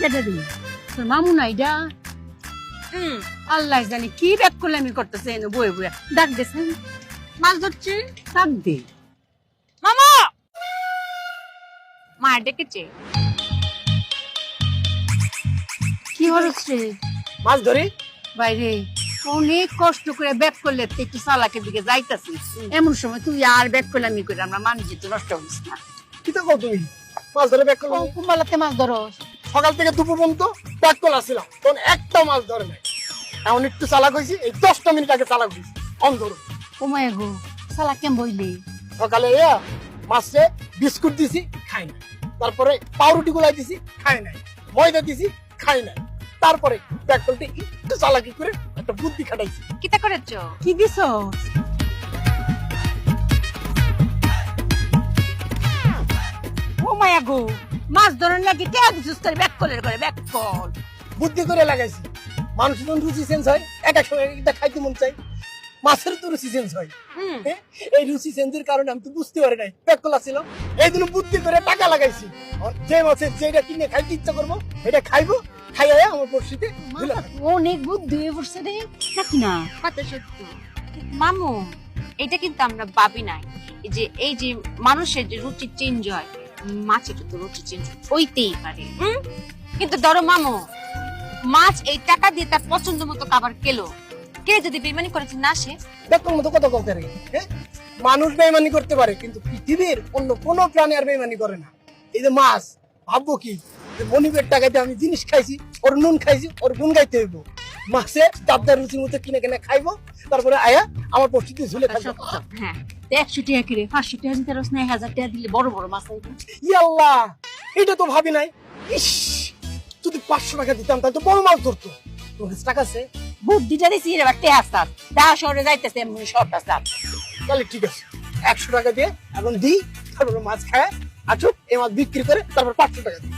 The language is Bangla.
কেটে দিই তোর মামু না এটা আল্লাহ জানি কি ব্যাক করলে আমি করতেছে এনে বয়ে বয়ে ডাক দেছেন মাছ ধরছি ডাক দে মামা মা ডেকেছে কি হচ্ছে মাছ ধরি বাইরে অনেক কষ্ট করে ব্যাক করলে তো একটু চালাকের দিকে যাইতাছি এমন সময় তুই আর ব্যাক করলে আমি করে আমরা মানুষ যেতে নষ্ট হইস না কি তো কও তুমি মাছ ধরে ব্যাক করলাম কুম্বালাতে মাছ ধরো সকাল থেকে দুপুর পর্যন্ত ব্যাক কল আসছিলাম তখন একটা মাছ ধরে নাই এমন একটু চালাক হয়েছি এই 10টা মিনিট আগে চালাক হয়েছি অন্ধর ওমায় গো চালাক কেম বইলে সকালে মাছে বিস্কুট দিছি খাই নাই তারপরে পাউরুটি গুলাই দিছি খাই নাই ময়দা দিছি খাই নাই তারপরে ব্যাক করতে একটু চালাকি করে একটা বুদ্ধি খাটাইছি কিতা করেছো কি দিছ ও মায়া গো মাছ ধরার নাকি কে দিছিস তোর ব্যাক কলের করে ব্যাক কল বুদ্ধি করে লাগাইছি মানুষ যখন রুচি চেঞ্জ হয় এক এক সময় একটা খাইতে মন চাই মাছের তো রুচি চেঞ্জ হয় হ্যাঁ? এই রুচি চেঞ্জের কারণে আমি তো বুঝতে পারি নাই পেকলা ছিল এই জন্য বুদ্ধি করে টাকা লাগাইছি আর যে মাছের যেটা কিনে খাইতে ইচ্ছা করবো এটা খাইবো খাইয়া আমার বড়শিতে ঝুলে থাকবো। অনেক বুদ্ধি হয়ে পড়ছে রে নাকি না কত সত্য মামু এটা কিন্তু আমরা ভাবি নাই এই যে মানুষের যে রুচি চেঞ্জ হয় মাছের তো রুচি চেঞ্জ হইতেই পারে কিন্তু ধরো মামু মাছ এই টাকা দিয়ে তার পছন্দ মতো খাবার খেলো কে যদি বেমানি করেছে না সে দেখুন মতো কত কত রে হ্যাঁ মানুষ বেইমানি করতে পারে কিন্তু পৃথিবীর অন্য কোনো প্রাণী আর বেইমানি করে না এই যে মাছ ভাববো কি যে মনিবের টাকাতে আমি জিনিস খাইছি ওর নুন খাইছি ওর গুণ গাইতে হইব মাছে ডাবদার রুচির মতো কিনে কিনে খাইবো তারপরে আয়া আমার পরিস্থিতি ঝুলে থাকবো হ্যাঁ 100 টাকা করে 500 টাকা দিতে রস না 1000 টাকা দিলে বড় বড় মাছ আইবে ইয়াল্লাহ এটা তো ভাবি নাই ইস যদি 500 টাকা দিতাম তাহলে তো বড় মাছ ধরতো তোর কাছে টাকা আছে বুদ্ধিটা দিছি রে বাটে হাসাত দা শহরে যাইতেছে এমনি শর্ট হাসাত তাহলে ঠিক আছে 100 টাকা দিয়ে এখন দিই তারপরে মাছ খায় আছো এই মাছ বিক্রি করে তারপর 500 টাকা দিই